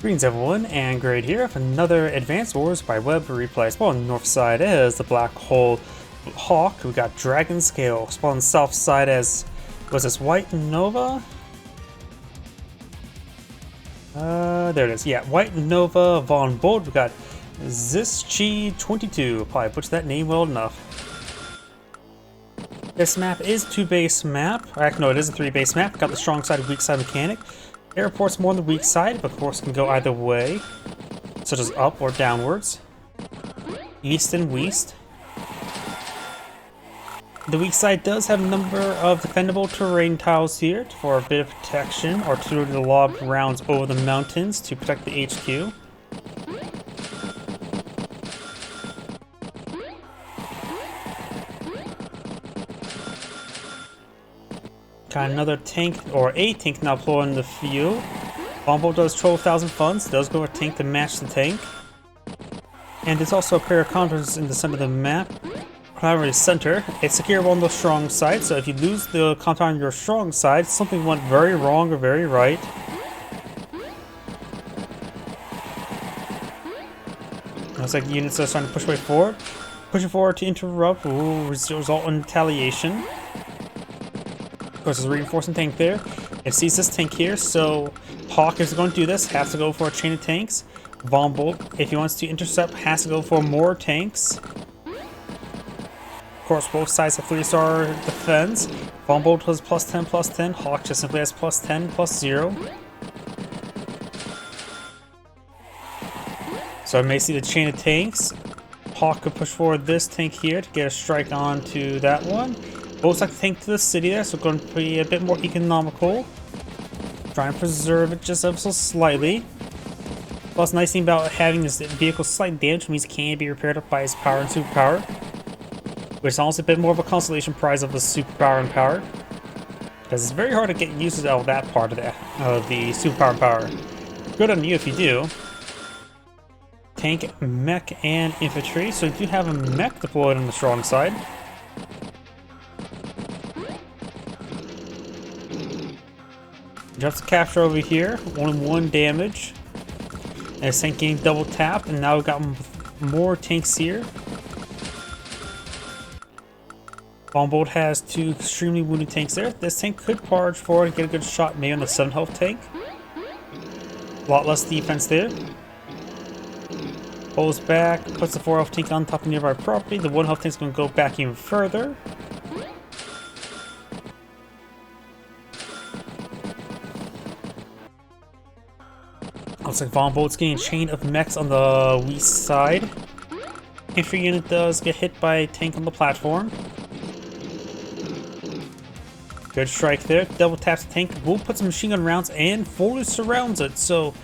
Greetings everyone, and Grade here with another Advanced Wars by Web replay. Spawn on the north side is the Black Hole Hawke. We got DragonScale. Spawn on the south side as, was this White Nova? There it is. Yeah, White Nova Von Bolt. We got zishchi22. Probably butchered that name well enough. This map is a 2-base map. Actually, no, it is a 3-base map. Got the strong side, weak side mechanic. Airport's more on the weak side, but of course can go either way, such as up or downwards, east and west. The weak side does have a number of defendable terrain tiles here for a bit of protection, artillery to lob rounds over the mountains to protect the HQ. Got another tank, or a tank now deployed in the field. Bombo does 12,000 funds, does go a tank to match the tank. And there's also a pair of counters in the center of the map. However, center, it's secure on the strong side, so if you lose the counter on your strong side, something went very wrong or very right. Looks like units are starting to push way forward. Pushing forward to interrupt will result in retaliation. Of course, there's a reinforcing tank there. It sees this tank here, so Hawke is going to do this, has to go for a chain of tanks. Von Bolt, if he wants to intercept, has to go for more tanks. Of course, both sides have 3-star defense. Von Bolt has +10/+10. Hawke just simply has +10/+0. So I may see the chain of tanks. Hawke could push forward this tank here to get a strike onto that one. Both like to tank to the city there, so it's going to be a bit more economical. Try and preserve it just ever so slightly. Plus, nice thing about having this vehicle slight damage means it can be repaired up by its power and superpower, which is almost a bit more of a consolation prize of the superpower and power, because it's very hard to get uses out of that part of the superpower and power. Good on you if you do. Tank, mech, and infantry. So you do have a mech deployed on the strong side. Drops the capture over here, only 1 damage. And it's tank getting double tapped, and now we've got more tanks here. Von Bolt has 2 extremely wounded tanks there. This tank could barge forward and get a good shot maybe on the 7 health tank. A lot less defense there. Pulls back, puts the 4 health tank on top of nearby property. The 1 health tank is going to go back even further. Looks like Von Bolt's getting a chain of mechs on the west side. Infantry unit does get hit by a tank on the platform. Good strike there. Double taps the tank. Will put some machine gun rounds and fully surrounds it. So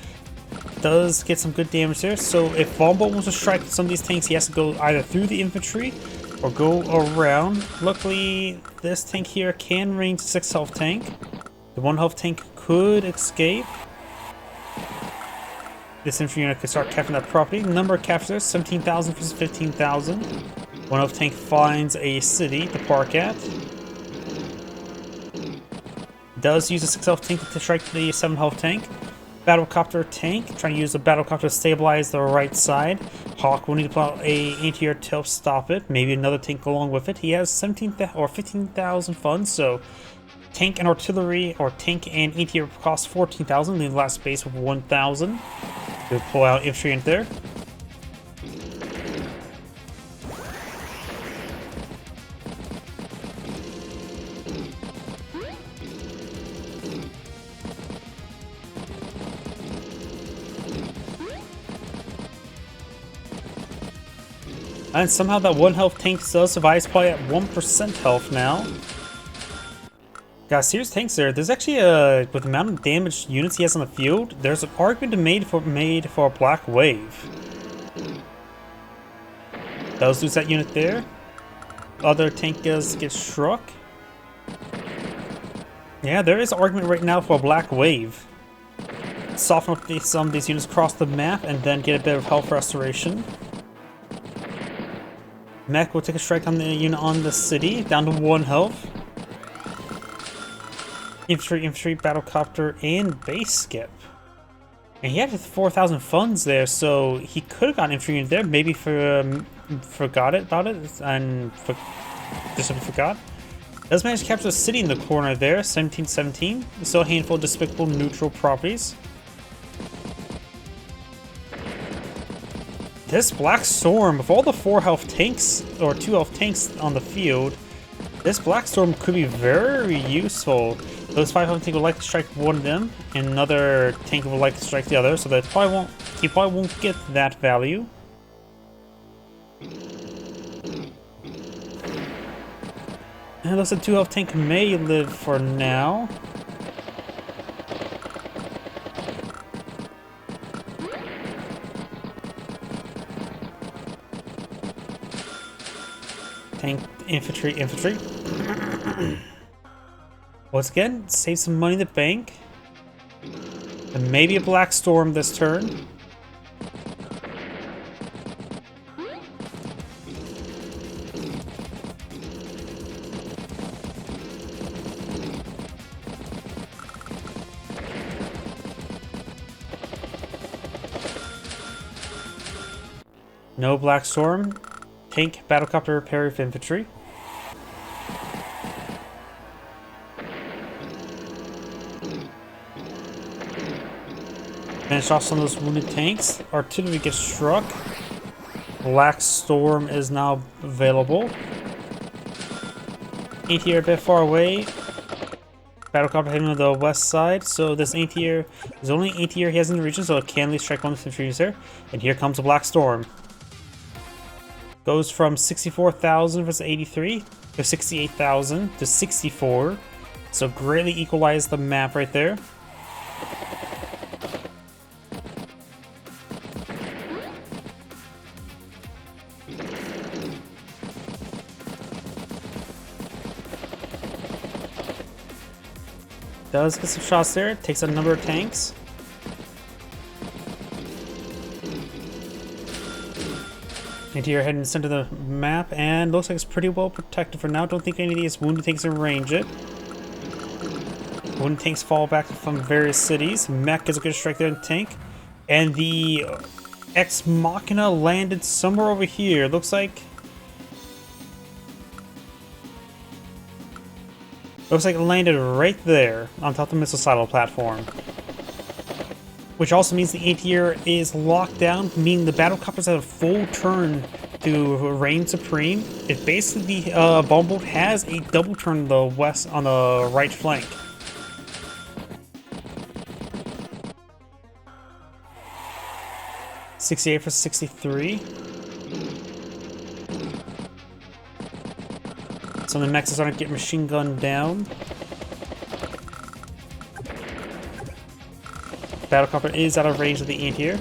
does get some good damage there. So if Von Bolt wants to strike some of these tanks, he has to go either through the infantry or go around. Luckily, this tank here can range 6 health tank. The 1 health tank could escape. This infantry unit could start capturing that property. The number of captures, 17,000 versus 15,000. 1 health tank finds a city to park at. Does use a 6 health tank to strike the 7 health tank. Battlecopter tank, trying to use the battlecopter to stabilize the right side. Hawke will need to put out a anti-air to help stop it. Maybe another tank along with it. He has 17,000 or 15,000 funds, so tank and artillery, or tank and anti-air cost 14,000. Leave the last base with 1,000. We'll pull out infantry in there. And somehow that 1 health tank does survive. It's probably at 1% health now. Got serious tanks there. There's actually with the amount of damaged units he has on the field, there's an argument made for a black wave. Does lose that unit there. Other tank does get struck. Yeah, there is an argument right now for a black wave. Soften up some of these units across the map and then get a bit of health restoration. Mech will take a strike on the unit on the city, down to 1 health. Infantry, battlecopter, and base skip. And he had 4,000 funds there, so he could have gotten infantry in there. Maybe forgot about it and just simply forgot. Does manage to capture a city in the corner there, 1717. Still a handful of despicable neutral properties. This Black Storm, with all the 4 health tanks, or 2 health tanks on the field, this Black Storm could be very useful. Those 5 health tanks would like to strike one of them, and another tank would like to strike the other, so that he probably won't get that value. And it looks like 2 health tank may live for now. Tank, infantry. Once again, save some money in the bank. And maybe a Black Storm this turn. No Black Storm. Tank, battlecopter, repair of infantry. Finish off some of those wounded tanks. Artillery gets struck. Black Storm is now available. Anti-air a bit far away. Battlecopter heading to the west side. So this anti-air is the only anti-air he has in the region, so it can at least strike one infantry user. And here comes a Black Storm. Goes from 64,000 versus 83 to 68,000 to 64. So greatly equalize the map right there. Does get some shots there, takes a number of tanks. Anti-air heading center of the map, and looks like it's pretty well protected for now. Don't think any of these wounded tanks can range it. Wounded tanks fall back from various cities. Mech gets a good strike there in the tank. And the Ex Machina landed somewhere over here. Looks like it landed right there on top of the missile silo platform. Which also means the anti-air is locked down, meaning the battlecopters have a full turn to reign supreme. If basically the bomb boat has a double turn on the right flank. $68 for 63. So the mechs are starting to get machine gunned down. Battlecopter is out of range of the anti-air.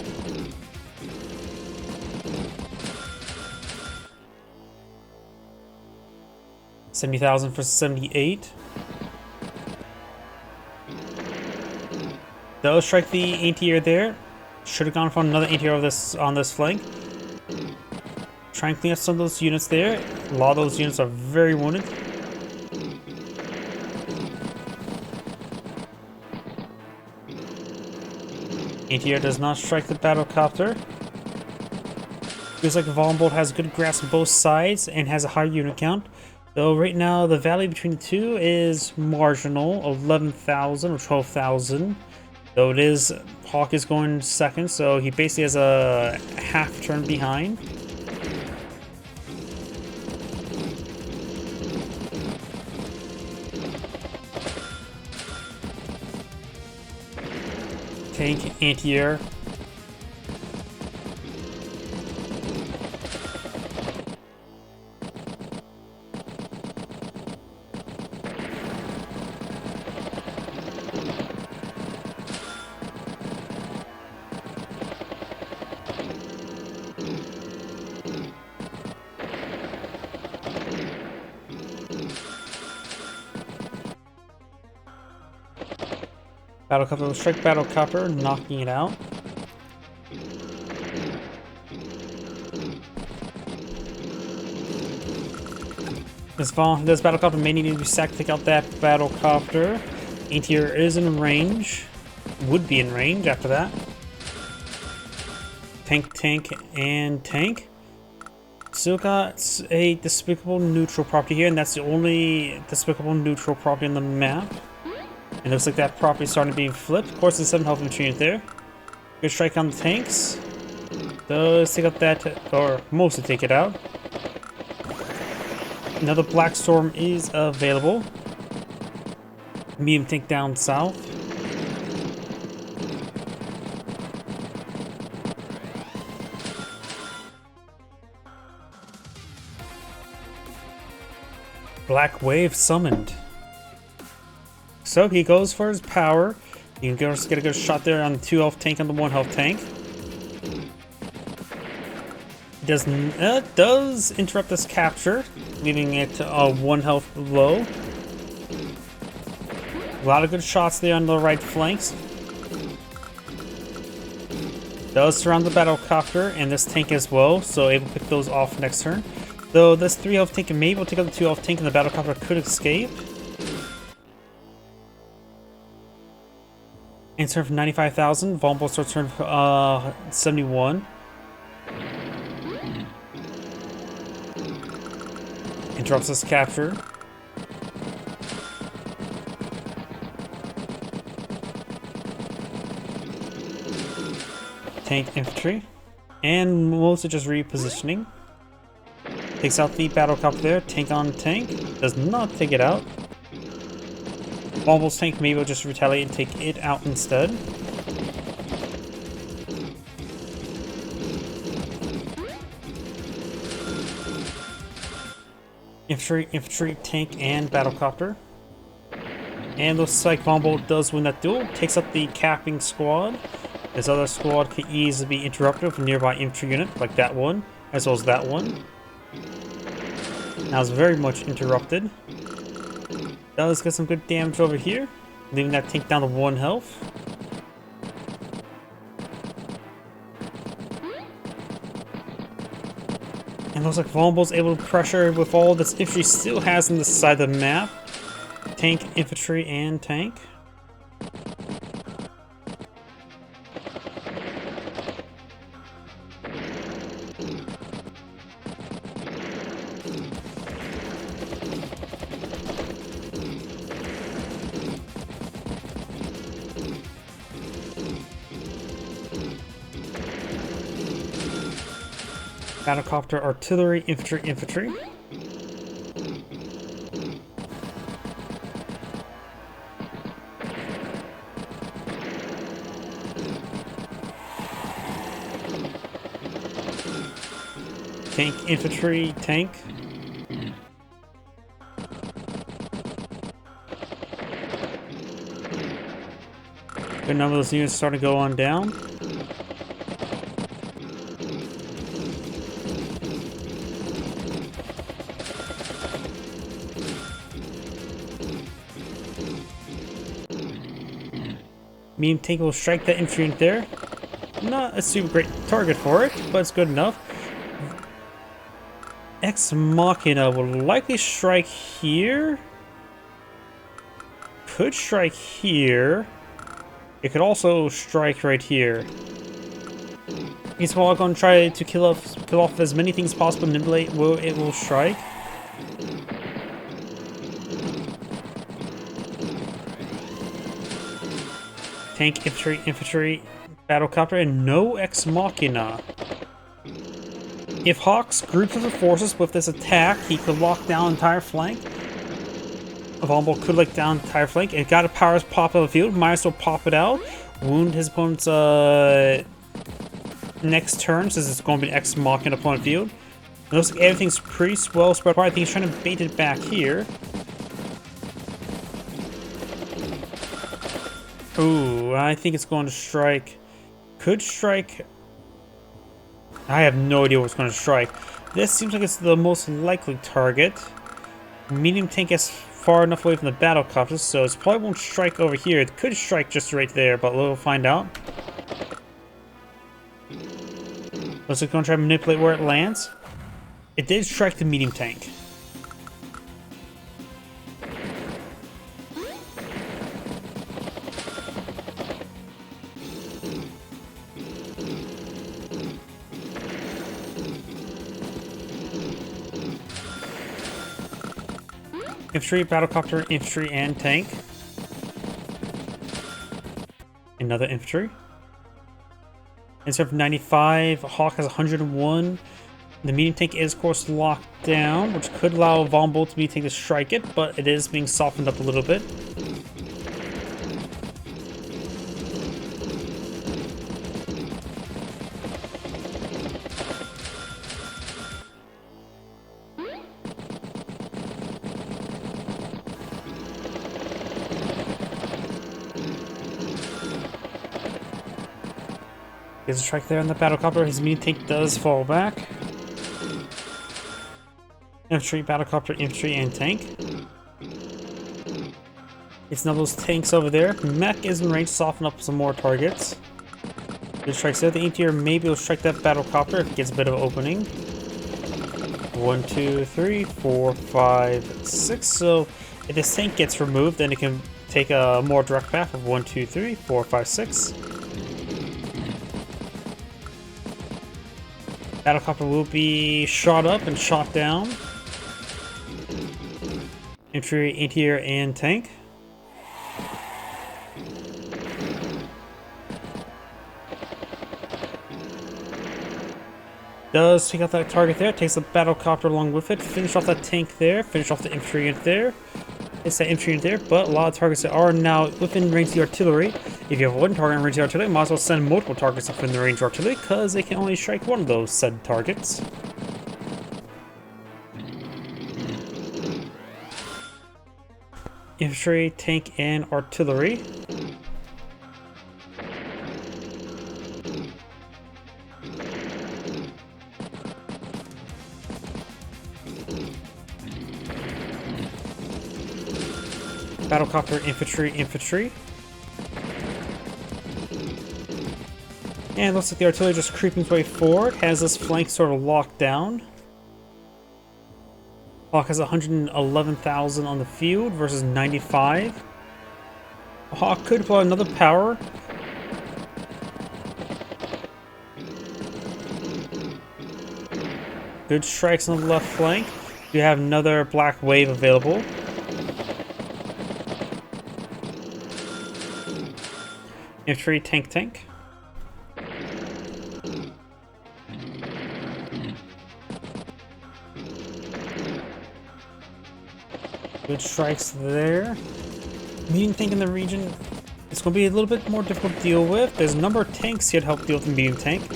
$70,000 for 78. They'll strike the anti-air there. Should have gone for another anti-air on this flank. Try and clean up some of those units there. A lot of those units are very wounded. Anti-air does not strike the battlecopter. Feels like the Von Bolt has a good grasp on both sides and has a high unit count. Though right now the value between the two is marginal, 11,000 or 12,000. Though it is, Hawke is going second, so he basically has a half turn behind. Tank, anti-air. Battlecopter will strike battlecopter, knocking it out. This battlecopter may need to be sacked to take out that battlecopter. Anti-air is in range. Would be in range after that. tank, and tank. Still got a despicable neutral property here, and that's the only despicable neutral property on the map. And it looks like that property is starting to be flipped. Of course, there's 7 health infantry unit there. Good strike on the tanks. Does take out that, or mostly take it out. Another Black Storm is available. Medium tank down south. Black Wave summoned. So he goes for his power. You can just get a good shot there on the 2 health tank on the 1 health tank. Does interrupt this capture, leaving it 1 health low. A lot of good shots there on the right flanks. Does surround the battlecopter and this tank as well, so able to pick those off next turn. Though this 3 health tank may be able to take out the 2 health tank and the battlecopter could escape. And turn for 95,000. Vulnerable starts turn for 71. Interrupts this capture. Tank infantry. And mostly just repositioning. Takes out the battlecopter there. Tank on tank. Does not take it out. Vulnerable tank maybe will just retaliate and take it out instead. Infantry, tank, and battlecopter. And looks like Vulnerable does win that duel. Takes out the capping squad. This other squad can easily be interrupted with a nearby infantry unit, like that one, as well as that one. Now it's very much interrupted. Does get some good damage over here, leaving that tank down to 1 health. And looks like Vulnerable's able to pressure with all this infantry still has on the side of the map. Tank, infantry, and tank. Battlecopter, artillery, infantry. Tank, infantry, tank. Good number of those units starting to go on down. Medium tank will strike that infantry unit there. Not a super great target for it, but it's good enough. Ex Machina will likely strike here. Could strike here. It could also strike right here. He's going to try to kill off as many things as possible. Nimblate it will strike. Tank, infantry, battlecopter, and no Ex Machina. If Hawke's groups of the forces with this attack, he could lock down entire flank. Vulnerable could lock down entire flank. It got a power pop on the field. Might as well pop it out. Wound his opponent's next turn, since it's going to be an Ex Machina upon the field. It looks like everything's pretty well spread apart. I think he's trying to bait it back here. Ooh, I think it's going to strike. Could strike. I have no idea what's going to strike. This seems like it's the most likely target. Medium tank is far enough away from the battlecopters, so it probably won't strike over here. It could strike just right there, but we'll find out. Looks like it's going to try to manipulate where it lands. It did strike the medium tank. Infantry, battlecopter, infantry, and tank. Another infantry. Instead of 95, Hawke has 101. The medium tank is, of course, locked down, which could allow Von Bolt to be taken to strike it, but it is being softened up a little bit. There's a strike there on the battlecopter. His medium tank does fall back. Infantry, battlecopter, infantry, and tank. It's now those tanks over there. Mech is in range to soften up some more targets. Good strikes there. The interior maybe will strike that battlecopter if it gets a bit of an opening. 1, 2, 3, 4, 5, 6. So if this tank gets removed, then it can take a more direct path of 1, 2, 3, 4, 5, 6. Battlecopter will be shot up and shot down. Infantry, interior, and tank. Does take out that target there, takes the battlecopter along with it, finish off that tank there, finish off the infantry in there. It's that infantry in there, but a lot of targets that are now within range of the artillery. If you have one target in range of the artillery, you might as well send multiple targets up in the range of artillery, because they can only strike one of those said targets. Infantry, tank, and artillery. Battlecopter, infantry, infantry. And it looks like the artillery just creeping its way forward, has this flank sort of locked down. Hawke has 111,000 on the field versus 95. Hawke could deploy another power. Good strikes on the left flank. You have another black wave available. Infantry, tank, tank. Good strikes there. Medium tank in the region, it's going to be a little bit more difficult to deal with. There's a number of tanks here to help deal with the medium tank.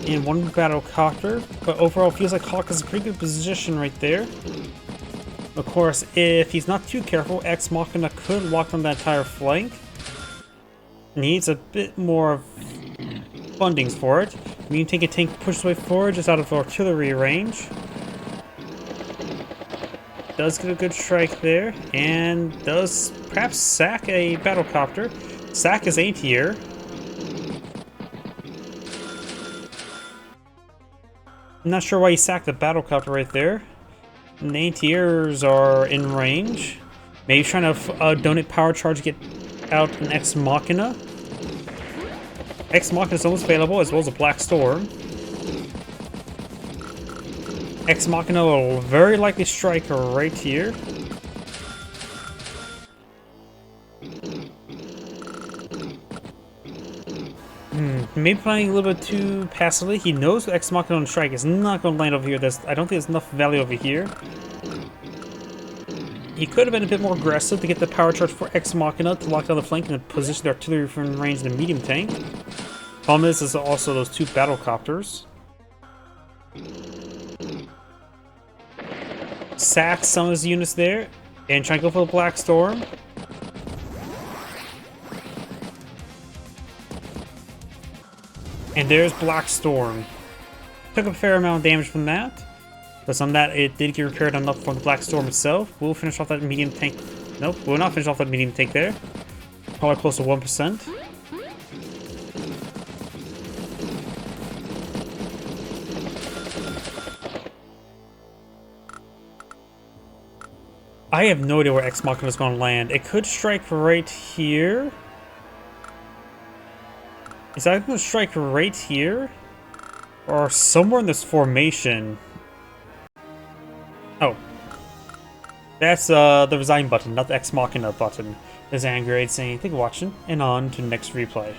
And one battlecopter, but overall it feels like Hawke is a pretty good position right there. Of course, if he's not too careful, Ex Machina could lock down that entire flank. Needs a bit more fundings for it. Medium tank and tank pushes way forward just out of artillery range. Does get a good strike there, and does perhaps sack a battlecopter. Sack his anti-air. I'm not sure why he sacked the battlecopter right there. And the anti-airs are in range. Maybe he's trying to donate power charge to get out an Ex Machina. Ex Machina is almost available, as well as a Black Storm. Ex Machina will very likely strike right here. Maybe playing a little bit too passively. He knows the Ex Machina on strike is not going to land over here. I don't think there's enough value over here. He could have been a bit more aggressive to get the power charge for Ex Machina to lock down the flank and position the artillery from range of the medium tank. Problem is also those two battlecopters. Sack some of his units there and try to go for the Black Storm. And there's Black Storm. Took a fair amount of damage from that. But some of that, it did get repaired enough from the Black Storm itself. We'll finish off that medium tank. Nope, we'll not finish off that medium tank there. Probably close to 1%. I have no idea where Ex Machina is going to land. It could strike right here. Is that going to strike right here? Or somewhere in this formation? Oh. That's the resign button, not the Ex Machina button. There's Angerade saying, thank you for watching, and on to next replay.